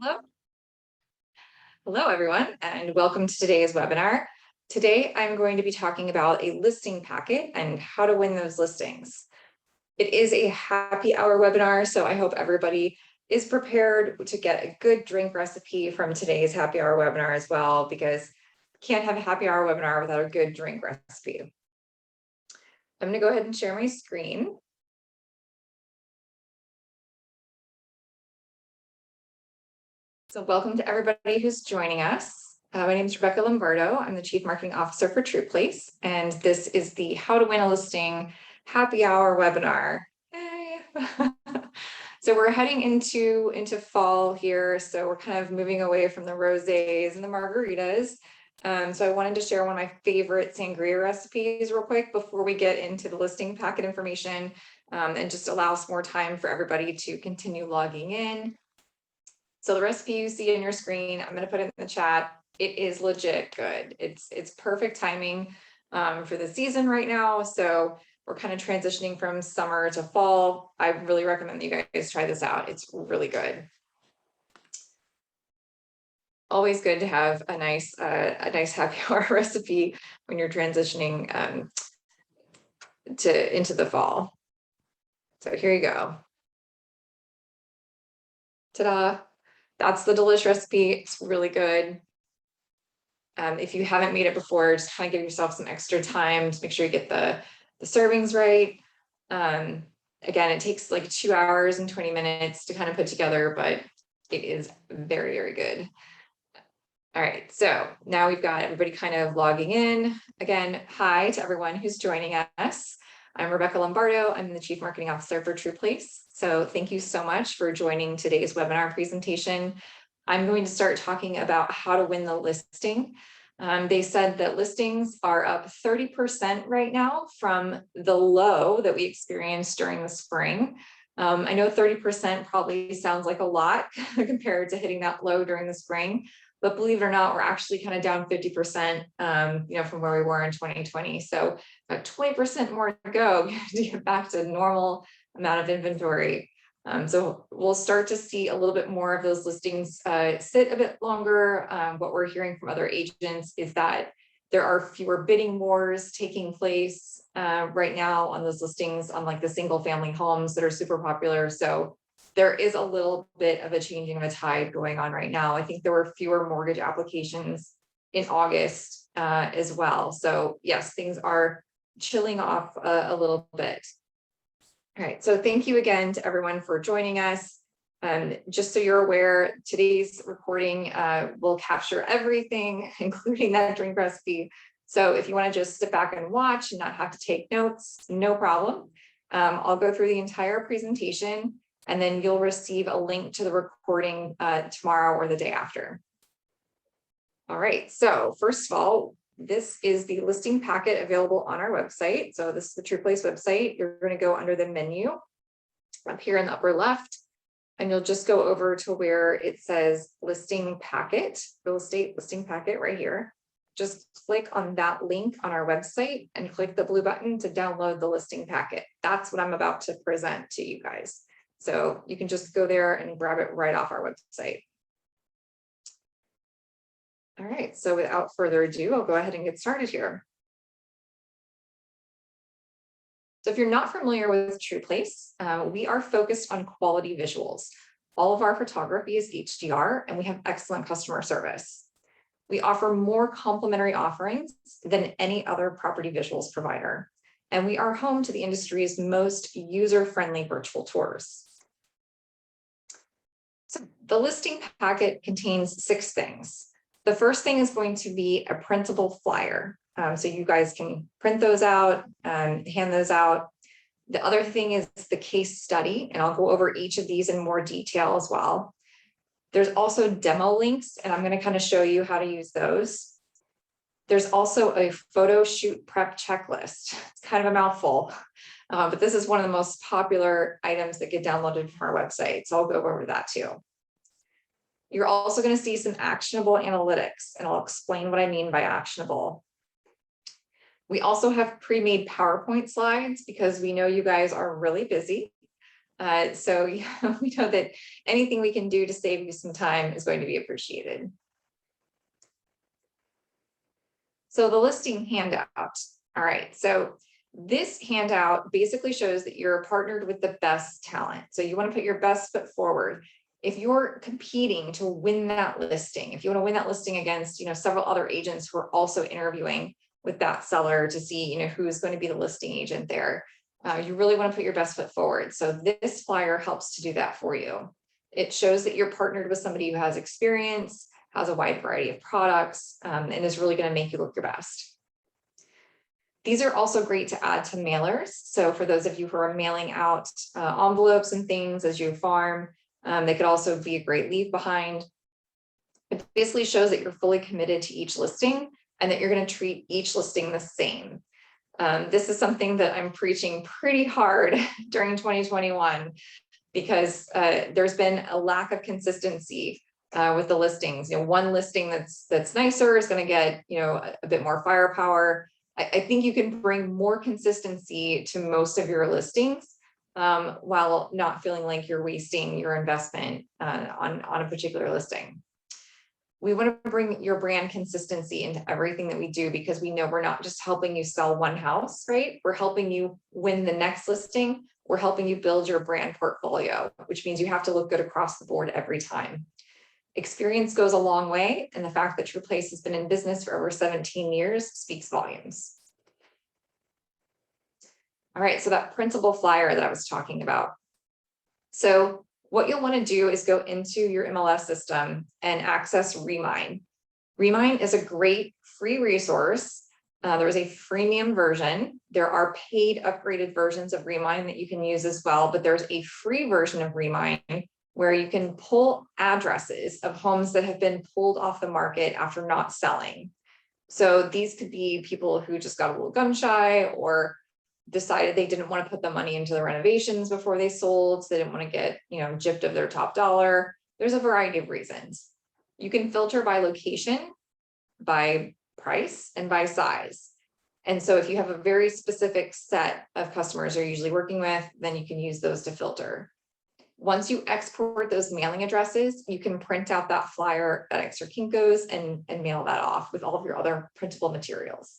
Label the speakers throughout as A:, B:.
A: Hello. Hello, everyone, and welcome to today's webinar. Today, I'm going to be talking about a listing packet and how to win those listings. It is a happy hour webinar, so I hope everybody is prepared to get a good drink recipe from today's happy hour webinar as well, because you can't have a happy hour webinar without a good drink recipe. I'm going to go ahead and share my screen. So welcome to everybody who's joining us. My name is Rebecca Lombardo. I'm the Chief Marketing Officer for TruePlace, and this is the How to Win a Listing Happy Hour webinar. Hey. So we're heading into fall here, so we're kind of moving away from the rosés and the margaritas. So I wanted to share one of my favorite sangria recipes real quick before we get into the listing packet information, and just allow some more time for everybody to continue logging in. So the recipe you see on your screen, I'm going to put it in the chat. It is legit good. It's perfect timing for the season right now. So we're kind of transitioning from summer to fall. I really recommend that you guys try this out. It's really good. Always good to have a nice happy hour recipe when you're transitioning into the fall. So here you go. Ta-da! That's the delish recipe. It's really good. If you haven't made it before, just kind of give yourself some extra time to make sure you get the servings right. Again, it takes like 2 hours and 20 minutes to kind of put together, but it is very, very good. All right, so now we've got everybody kind of logging in. Again, hi to everyone who's joining us. I'm Rebecca Lombardo. I'm the Chief Marketing Officer for TruePlace. So thank you so much for joining today's webinar presentation. I'm going to start talking about how to win the listing. They said that listings are up 30% right now from the low that we experienced during the spring. I know 30% probably sounds like a lot compared to hitting that low during the spring, but believe it or not, we're actually kind of down 50%, from where we were in 2020. So about 20% more to go to get back to normal amount of inventory. So we'll start to see a little bit more of those listings sit a bit longer. What we're hearing from other agents is that there are fewer bidding wars taking place right now on those listings, on like the single family homes that are super popular. So there is a little bit of a changing of a tide going on right now. I think there were fewer mortgage applications in August as well. So yes, things are chilling off a little bit. All right, so thank you again to everyone for joining us. Just so you're aware, today's recording will capture everything, including that drink recipe. So if you want to just sit back and watch and not have to take notes, no problem. I'll go through the entire presentation, and then you'll receive a link to the recording tomorrow or the day after. All right, so first of all, this is the listing packet available on our website. So this is the TruePlace website. You're going to go under the menu up here in the upper left, and you'll just go over to where it says listing packet, real estate listing packet right here. Just click on that link on our website and click the blue button to download the listing packet. That's what I'm about to present to you guys. So you can just go there and grab it right off our website. All right, so without further ado, I'll go ahead and get started here. So if you're not familiar with TruePlace, we are focused on quality visuals. All of our photography is HDR, and we have excellent customer service. We offer more complementary offerings than any other property visuals provider, and we are home to the industry's most user-friendly virtual tours. So the listing packet contains 6 things. The first thing is going to be a printable flyer. So you guys can print those out and hand those out. The other thing is the case study, and I'll go over each of these in more detail as well. There's also demo links, and I'm going to kind of show you how to use those. There's also a Photoshoot Prep checklist. It's kind of a mouthful, but this is one of the most popular items that get downloaded from our website. So I'll go over that too. You're also going to see some actionable analytics, and I'll explain what I mean by actionable. We also have pre-made PowerPoint slides because we know you guys are really busy. So yeah, we know that anything we can do to save you some time is going to be appreciated. So the listing handout. All right, so this handout basically shows that you're partnered with the best talent. So you want to put your best foot forward. If you're competing to win that listing, if you want to win that listing against, several other agents who are also interviewing with that seller to see, who's going to be the listing agent there, you really want to put your best foot forward. So this flyer helps to do that for you. It shows that you're partnered with somebody who has experience, has a wide variety of products, and is really going to make you look your best. These are also great to add to mailers. So for those of you who are mailing out envelopes and things as you farm, they could also be a great leave behind. It basically shows that you're fully committed to each listing and that you're going to treat each listing the same. This is something that I'm preaching pretty hard during 2021 because there's been a lack of consistency with the listings. One listing that's nicer is going to get a bit more firepower. I think you can bring more consistency to most of your listings while not feeling like you're wasting your investment on a particular listing. We want to bring your brand consistency into everything that we do because we know we're not just helping you sell one house, right? We're helping you win the next listing. We're helping you build your brand portfolio, which means you have to look good across the board every time. Experience goes a long way, and the fact that True Place has been in business for over 17 years speaks volumes. All right, so that printable flyer that I was talking about. So what you'll want to do is go into your MLS system and access Remine. Remine is a great free resource. There is a freemium version. There are paid upgraded versions of Remine that you can use as well, but there's a free version of Remine where you can pull addresses of homes that have been pulled off the market after not selling. So these could be people who just got a little gun shy or decided they didn't want to put the money into the renovations before they sold. So they didn't want to get, gypped of their top dollar. There's a variety of reasons. You can filter by location, by price, and by size. And so if you have a very specific set of customers you're usually working with, then you can use those to filter. Once you export those mailing addresses, you can print out that flyer at extra Kinko's and mail that off with all of your other printable materials.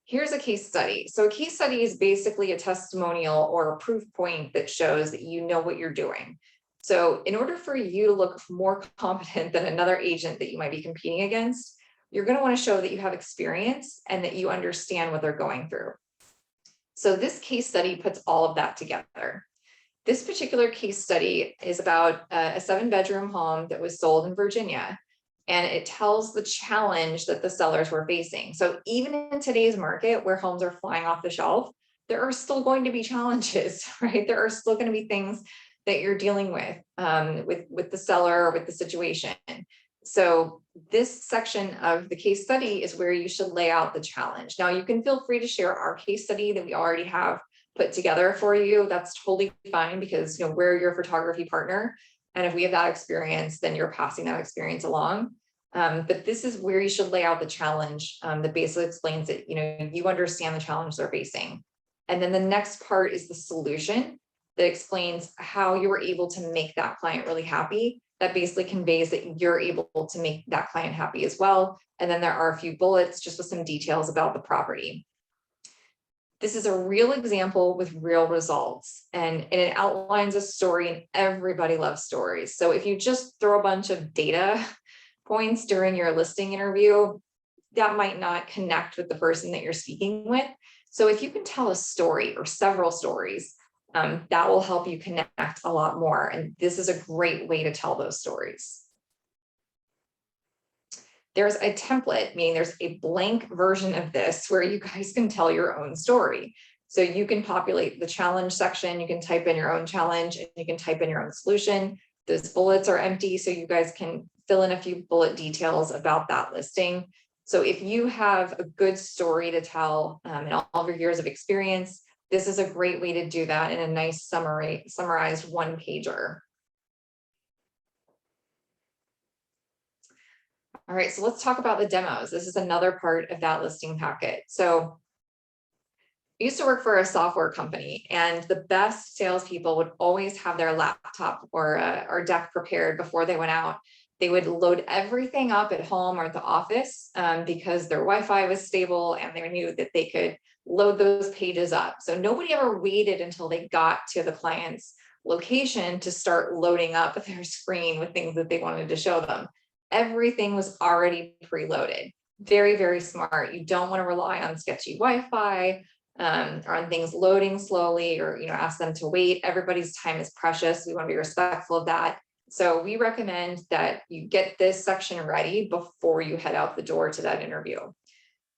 A: Here's a case study. So a case study is basically a testimonial or a proof point that shows that you know what you're doing. So in order for you to look more competent than another agent that you might be competing against, you're going to want to show that you have experience and that you understand what they're going through. So this case study puts all of that together. This particular case study is about a 7-bedroom home that was sold in Virginia. And it tells the challenge that the sellers were facing. So even in today's market where homes are flying off the shelf, there are still going to be challenges, right? There are still going to be things that you're dealing with the seller, with the situation. So this section of the case study is where you should lay out the challenge. Now you can feel free to share our case study that we already have put together for you. That's totally fine because we're your photography partner. And if we have that experience, then you're passing that experience along. But this is where you should lay out the challenge that basically explains that you understand the challenge they're facing. And then the next part is the solution that explains how you were able to make that client really happy. That basically conveys that you're able to make that client happy as well. And then there are a few bullets just with some details about the property. This is a real example with real results, and it outlines a story, and everybody loves stories. So if you just throw a bunch of data points during your listing interview, that might not connect with the person that you're speaking with. So if you can tell a story or several stories, that will help you connect a lot more. And this is a great way to tell those stories. There's a template, meaning there's a blank version of this where you guys can tell your own story. So you can populate the challenge section, you can type in your own challenge, and you can type in your own solution. Those bullets are empty, so you guys can fill in a few bullet details about that listing. So if you have a good story to tell in all of your years of experience, this is a great way to do that in a nice summarized one-pager. All right, so let's talk about the demos. This is another part of that listing packet. So I used to work for a software company, and the best salespeople would always have their laptop or deck prepared before they went out. They would load everything up at home or at the office because their Wi-Fi was stable and they knew that they could load those pages up. So nobody ever waited until they got to the client's location to start loading up their screen with things that they wanted to show them. Everything was already preloaded. Very, very smart. You don't want to rely on sketchy Wi-Fi or on things loading slowly, or ask them to wait. Everybody's time is precious. We want to be respectful of that. So we recommend that you get this section ready before you head out the door to that interview.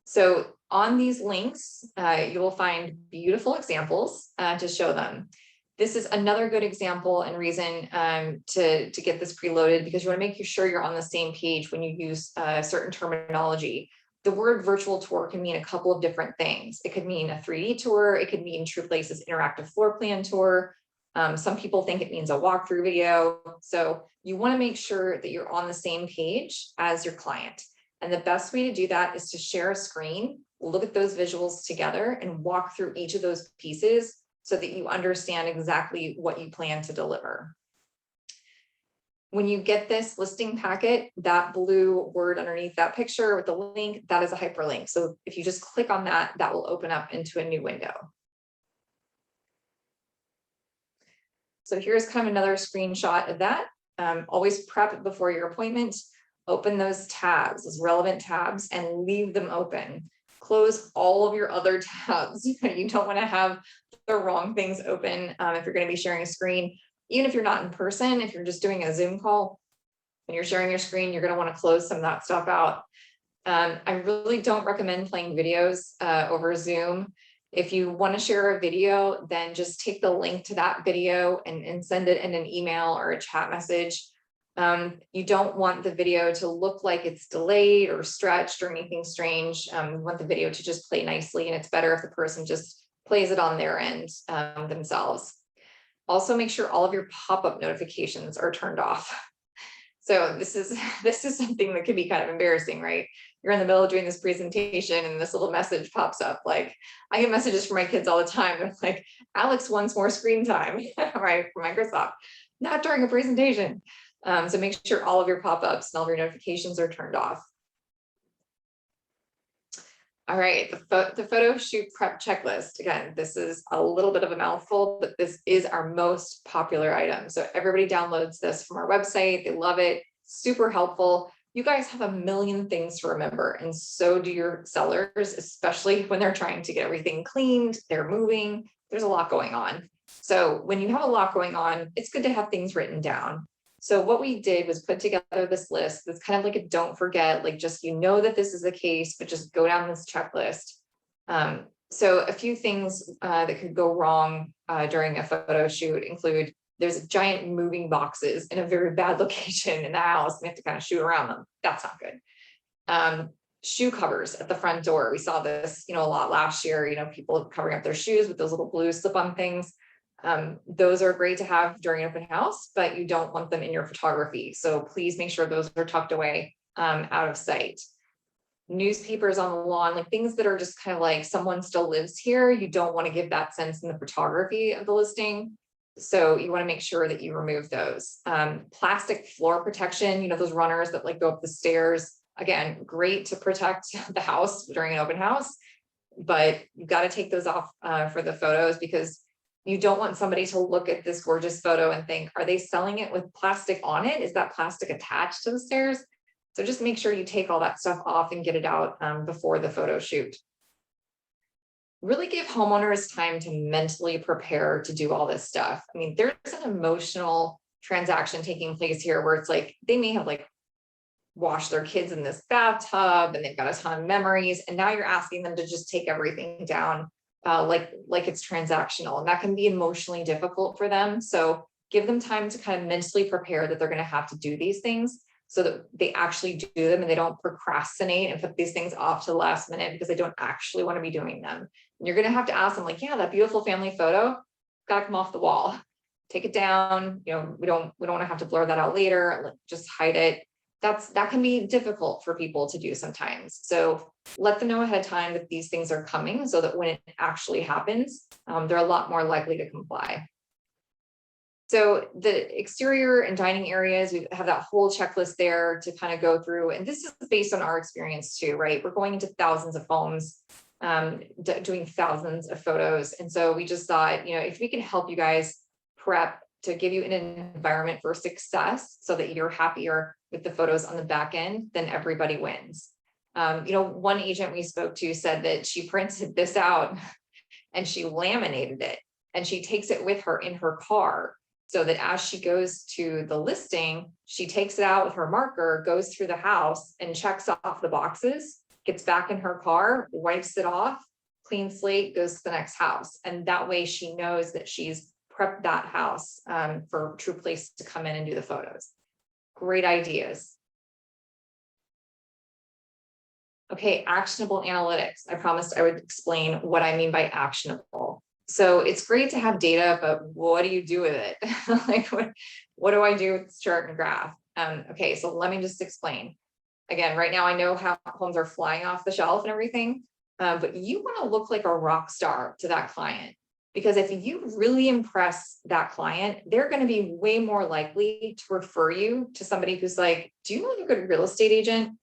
A: So on these links, you will find beautiful examples to show them. This is another good example and reason to get this preloaded, because you want to make sure you're on the same page when you use certain terminology. The word virtual tour can mean a couple of different things. It could mean a 3D tour. It could mean True Place's interactive floor plan tour. Some people think it means a walkthrough video. So you want to make sure that you're on the same page as your client. And the best way to do that is to share a screen, look at those visuals together, and walk through each of those pieces so that you understand exactly what you plan to deliver. When you get this listing packet, that blue word underneath that picture with the link, that is a hyperlink. So if you just click on that, that will open up into a new window. So here's kind of another screenshot of that. Always prep before your appointment. Open those tabs, those relevant tabs, and leave them open. Close all of your other tabs. You don't want to have the wrong things open if you're going to be sharing a screen. Even if you're not in person, if you're just doing a Zoom call and you're sharing your screen, you're going to want to close some of that stuff out. I really don't recommend playing videos over Zoom. If you want to share a video, then just take the link to that video and send it in an email or a chat message. You don't want the video to look like it's delayed or stretched or anything strange. You want the video to just play nicely, and it's better if the person just plays it on their end themselves. Also, make sure all of your pop-up notifications are turned off. So this is something that can be kind of embarrassing, right? You're in the middle of doing this presentation and this little message pops up. Like, I get messages from my kids all the time. They're like, Alex wants more screen time, right, from Microsoft. Not during a presentation. So make sure all of your pop-ups and all of your notifications are turned off. All right, the photo shoot prep checklist. Again, this is a little bit of a mouthful, but this is our most popular item. So everybody downloads this from our website. They love it. Super helpful. You guys have a million things to remember, and so do your sellers, especially when they're trying to get everything cleaned, they're moving. There's a lot going on. So when you have a lot going on, it's good to have things written down. So what we did was put together this list that's kind of like a don't forget, like just that this is the case, but just go down this checklist. So a few things that could go wrong during a photo shoot include there's giant moving boxes in a very bad location in the house. We have to kind of shoot around them. That's not good. Shoe covers at the front door. We saw this, a lot last year, people covering up their shoes with those little blue slip-on things. Those are great to have during an open house, but you don't want them in your photography. So please make sure those are tucked away out of sight. Newspapers on the lawn, like things that are just kind of like someone still lives here. You don't want to give that sense in the photography of the listing. So you want to make sure that you remove those. Plastic floor protection, those runners that like go up the stairs. Again, great to protect the house during an open house, but you've got to take those off for the photos, because you don't want somebody to look at this gorgeous photo and think, are they selling it with plastic on it? Is that plastic attached to the stairs? So just make sure you take all that stuff off and get it out before the photo shoot. Really give homeowners time to mentally prepare to do all this stuff. I mean, there's an emotional transaction taking place here where it's like, they may have like washed their kids in this bathtub and they've got a ton of memories. And now you're asking them to just take everything down like it's transactional, and that can be emotionally difficult for them. So give them time to kind of mentally prepare that they're going to have to do these things so that they actually do them and they don't procrastinate and put these things off to the last minute because they don't actually want to be doing them. And you're going to have to ask them, like, yeah, that beautiful family photo got to come off the wall. Take it down. We don't want to have to blur that out later. Just hide it. that can be difficult for people to do sometimes. So let them know ahead of time that these things are coming so that when it actually happens, they're a lot more likely to comply. So the exterior and dining areas, we have that whole checklist there to kind of go through. And this is based on our experience too, right? We're going into thousands of homes, doing thousands of photos. And so we just thought, if we can help you guys prep to give you an environment for success so that you're happier with the photos on the back end, then everybody wins. One agent we spoke to said that she printed this out and she laminated it and she takes it with her in her car so that as she goes to the listing, she takes it out with her marker, goes through the house and checks off the boxes, gets back in her car, wipes it off, clean slate, goes to the next house. And that way she knows that she's prepped that house for True Place to come in and do the photos. Great ideas. Okay, actionable analytics. I promised I would explain what I mean by actionable. So it's great to have data, but what do you do with it? Like, what do I do with this chart and graph? Okay, so let me just explain. Again, right now I know how homes are flying off the shelf and everything, but you want to look like a rock star to that client. Because if you really impress that client, they're going to be way more likely to refer you to somebody who's like, do you know a good real estate agent?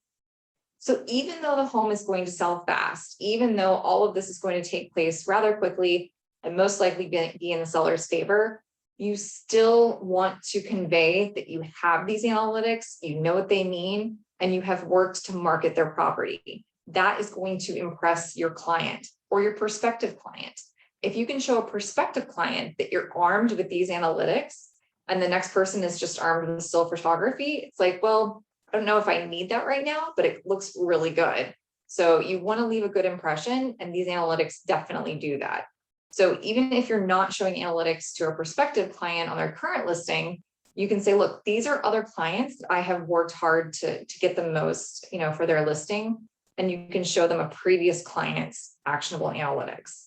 A: So even though the home is going to sell fast, even though all of this is going to take place rather quickly and most likely be in the seller's favor, you still want to convey that you have these analytics, you know what they mean, and you have worked to market their property. That is going to impress your client or your prospective client. If you can show a prospective client that you're armed with these analytics and the next person is just armed with still photography, it's like, well, I don't know if I need that right now, but it looks really good. So you want to leave a good impression, and these analytics definitely do that. So even if you're not showing analytics to a prospective client on their current listing, you can say, look, these are other clients that I have worked hard to get the most, for their listing. And you can show them a previous client's actionable analytics.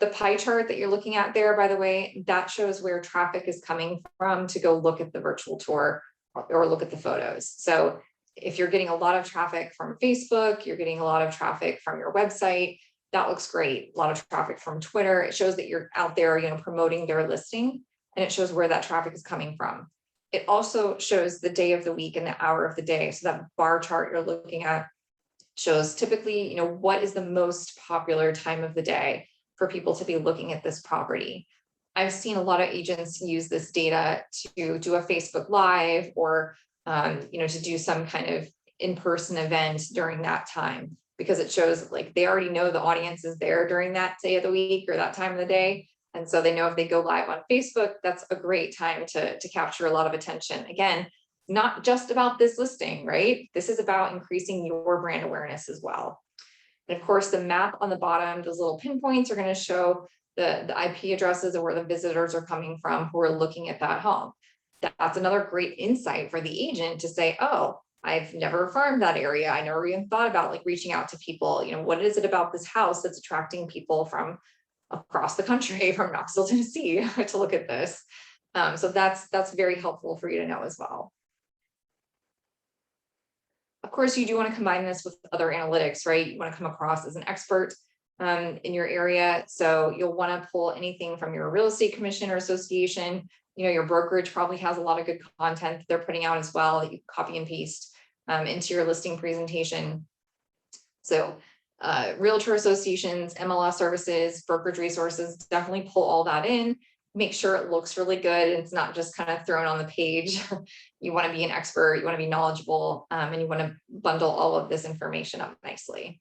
A: The pie chart that you're looking at there, by the way, that shows where traffic is coming from to go look at the virtual tour or look at the photos. So if you're getting a lot of traffic from Facebook, you're getting a lot of traffic from your website, that looks great. A lot of traffic from Twitter. It shows that you're out there, promoting their listing, and it shows where that traffic is coming from. It also shows the day of the week and the hour of the day. So that bar chart you're looking at shows typically, what is the most popular time of the day for people to be looking at this property. I've seen a lot of agents use this data to do a Facebook Live or, to do some kind of in-person event during that time, because it shows like they already know the audience is there during that day of the week or that time of the day. And so they know if they go live on Facebook, that's a great time to capture a lot of attention. Again, not just about this listing, right? This is about increasing your brand awareness as well. And of course, the map on the bottom, those little pinpoints are going to show the IP addresses of where the visitors are coming from who are looking at that home. That's another great insight for the agent to say, oh, I've never farmed that area. I never even thought about like reaching out to people. What is it about this house that's attracting people from across the country, from Knoxville, Tennessee, to look at this? So that's very helpful for you to know as well. Of course, you do want to combine this with other analytics, right? You want to come across as an expert in your area. So you'll want to pull anything from your real estate commission or association. Your brokerage probably has a lot of good content that they're putting out as well that you copy and paste into your listing presentation. So realtor associations, MLS services, brokerage resources, definitely pull all that in. Make sure it looks really good. It's not just kind of thrown on the page. You want to be an expert, you want to be knowledgeable, and you want to bundle all of this information up nicely.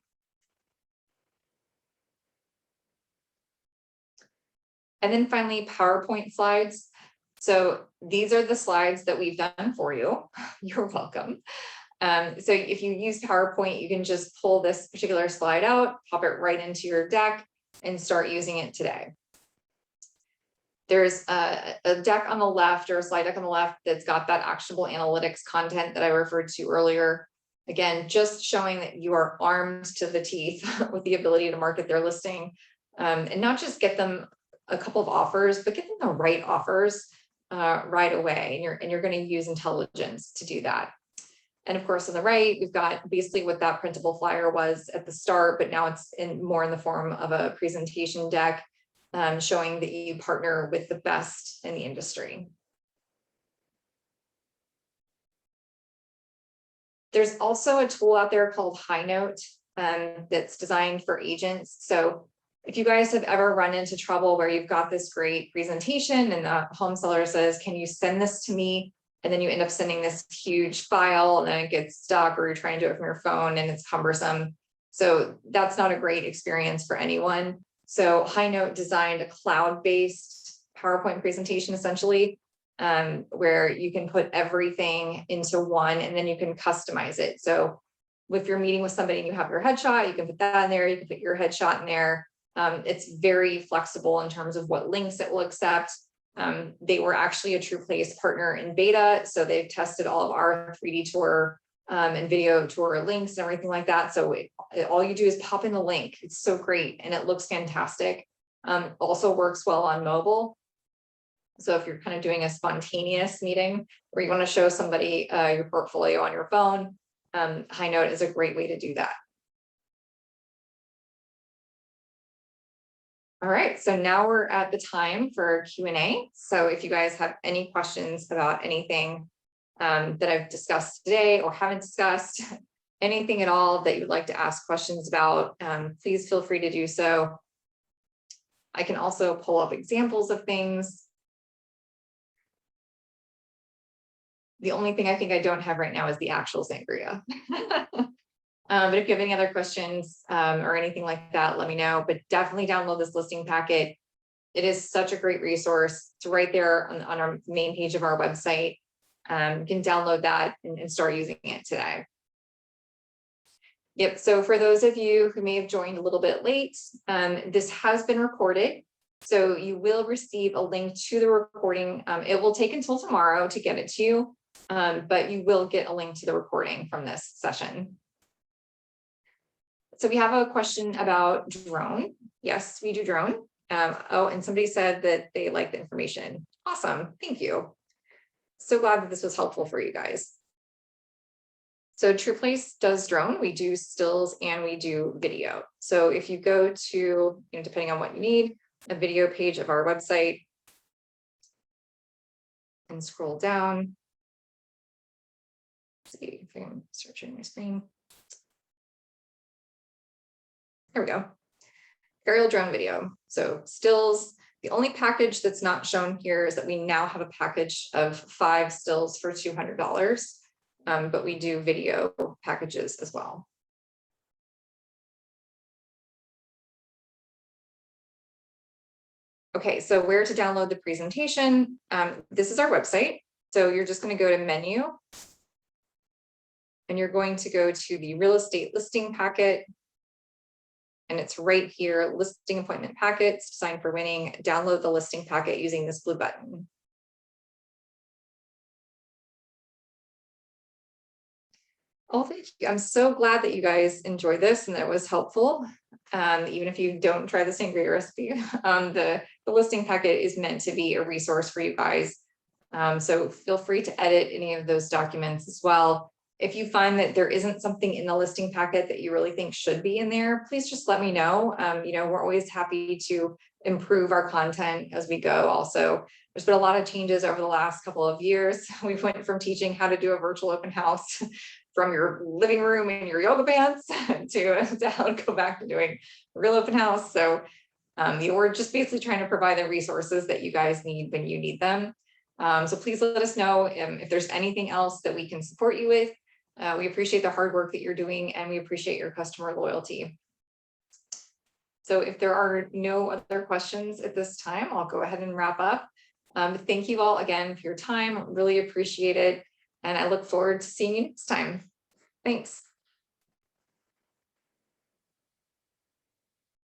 A: And then finally, PowerPoint slides. So these are the slides that we've done for you. You're welcome. So if you use PowerPoint, you can just pull this particular slide out, pop it right into your deck, and start using it today. There's a deck on the left or a slide deck on the left that's got that actionable analytics content that I referred to earlier. Again, just showing that you are armed to the teeth with the ability to market their listing and not just get them a couple of offers, but get them the right offers. right away, and you're going to use intelligence to do that. And of course, on the right, we've got basically what that printable flyer was at the start, but now it's more in the form of a presentation deck, showing that you partner with the best in the industry. There's also a tool out there called HighNote that's designed for agents. So if you guys have ever run into trouble where you've got this great presentation and the home seller says, can you send this to me? And then you end up sending this huge file and then it gets stuck, or you're trying to do it from your phone and it's cumbersome. So that's not a great experience for anyone. So HighNote designed a cloud-based PowerPoint presentation, essentially, where you can put everything into one and then you can customize it. So if you're meeting with somebody and you have your headshot, you can put that in there, you can put your headshot in there. It's very flexible in terms of what links it will accept. They were actually a TruePlace partner in beta, so they've tested all of our 3D tour and video tour links and everything like that. So all you do is pop in the link. It's so great and it looks fantastic. Also works well on mobile. So if you're kind of doing a spontaneous meeting where you want to show somebody your portfolio on your phone, HighNote is a great way to do that. All right, so now we're at the time for Q&A. So if you guys have any questions about anything that I've discussed today or haven't discussed, anything at all that you'd like to ask questions about, please feel free to do so. I can also pull up examples of things. The only thing I think I don't have right now is the actual sangria. But if you have any other questions or anything like that, let me know. But definitely download this listing packet. It is such a great resource. It's right there on our main page of our website. You can download that and start using it today. Yep, so for those of you who may have joined a little bit late, this has been recorded. So you will receive a link to the recording. It will take until tomorrow to get it to you, but you will get a link to the recording from this session. So we have a question about drone. Yes, we do drone. Oh, and somebody said that they like the information. Awesome, thank you. So glad that this was helpful for you guys. So TruePlace does drone. We do stills and we do video. So if you go to, depending on what you need, a video page of our website and scroll down. Let's see if I can search in my screen. There we go. Aerial drone video. So stills, the only package that's not shown here is that we now have a package of 5 stills for $200, but we do video packages as well. Okay, so where to download the presentation? This is our website. So you're just going to go to menu. And you're going to go to the real estate listing packet. And it's right here, listing appointment packets, designed for winning. Download the listing packet using this blue button. Oh, thank you. I'm so glad that you guys enjoyed this and that it was helpful. Even if you don't try the sangria recipe, the listing packet is meant to be a resource for you guys. So feel free to edit any of those documents as well. If you find that there isn't something in the listing packet that you really think should be in there, please just let me know. We're always happy to improve our content as we go. Also, there's been a lot of changes over the last couple of years. We went from teaching how to do a virtual open house from your living room in your yoga pants to how to go back to doing a real open house. So we're just basically trying to provide the resources that you guys need when you need them. So please let us know if there's anything else that we can support you with. We appreciate the hard work that you're doing and we appreciate your customer loyalty. So if there are no other questions at this time, I'll go ahead and wrap up. Thank you all again for your time. Really appreciate it. And I look forward to seeing you next time. Thanks.